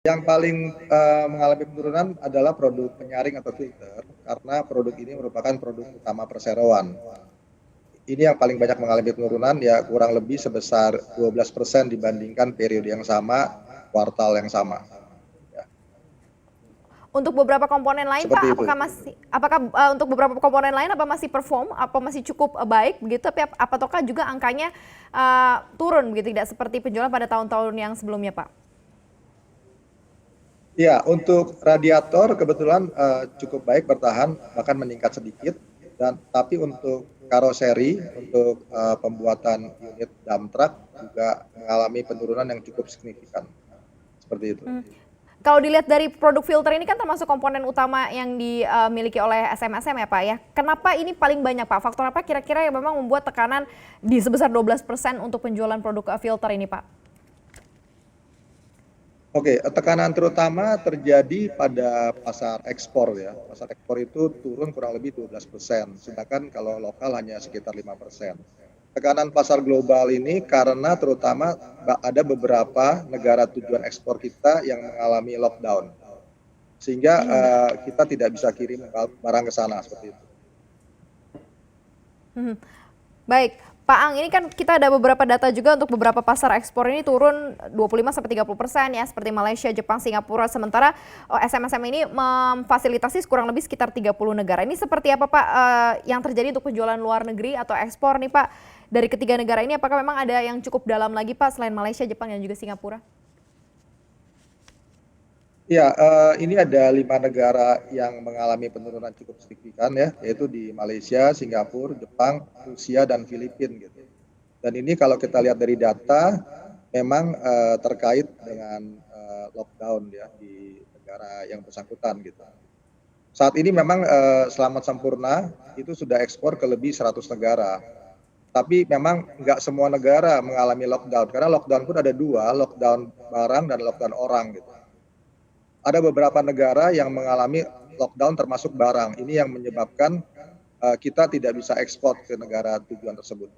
Yang paling mengalami penurunan adalah produk penyaring atau filter, karena produk ini merupakan produk utama perseroan. Ini yang paling banyak mengalami penurunan, ya kurang lebih sebesar 12% dibandingkan periode yang sama, kuartal yang sama. Untuk beberapa komponen lain Seperti Pak, itu. untuk beberapa komponen lain apa masih perform, apa masih cukup baik begitu, tapi apakah juga angkanya turun begitu, tidak seperti penjualan pada tahun-tahun yang sebelumnya Pak? Ya, untuk radiator kebetulan cukup baik bertahan, bahkan meningkat sedikit. Tapi untuk karoseri, untuk pembuatan unit dump truck juga mengalami penurunan yang cukup signifikan. Seperti itu. Kalau dilihat dari produk filter ini kan termasuk komponen utama yang dimiliki oleh SMSM ya Pak ya. Kenapa ini paling banyak Pak? Faktor apa kira-kira yang memang membuat tekanan di sebesar 12% untuk penjualan produk filter ini Pak? Oke, tekanan terutama terjadi pada pasar ekspor ya. Pasar ekspor itu turun kurang lebih 12%, sedangkan kalau lokal hanya sekitar 5%. Tekanan pasar global ini karena terutama ada beberapa negara tujuan ekspor kita yang mengalami lockdown, sehingga kita tidak bisa kirim barang ke sana seperti itu. Baik, Pak Ang, ini kan kita ada beberapa data juga untuk beberapa pasar ekspor ini turun 25-30% ya, seperti Malaysia, Jepang, Singapura. Sementara SMSM ini memfasilitasi kurang lebih sekitar 30 negara. Ini seperti apa Pak yang terjadi untuk penjualan luar negeri atau ekspor nih Pak? Dari ketiga negara ini apakah memang ada yang cukup dalam lagi Pak selain Malaysia, Jepang, dan juga Singapura? Ya, ini ada 5 negara yang mengalami penurunan cukup signifikan ya, yaitu di Malaysia, Singapura, Jepang, Rusia, dan Filipina gitu. Dan ini kalau kita lihat dari data, memang terkait dengan lockdown ya di negara yang bersangkutan gitu. Saat ini memang Selamat Sampurna itu sudah ekspor ke lebih 100 negara. Tapi memang nggak semua negara mengalami lockdown, karena lockdown pun ada dua, lockdown barang dan lockdown orang gitu. Ada beberapa negara yang mengalami lockdown termasuk barang. Ini yang menyebabkan kita tidak bisa ekspor ke negara tujuan tersebut.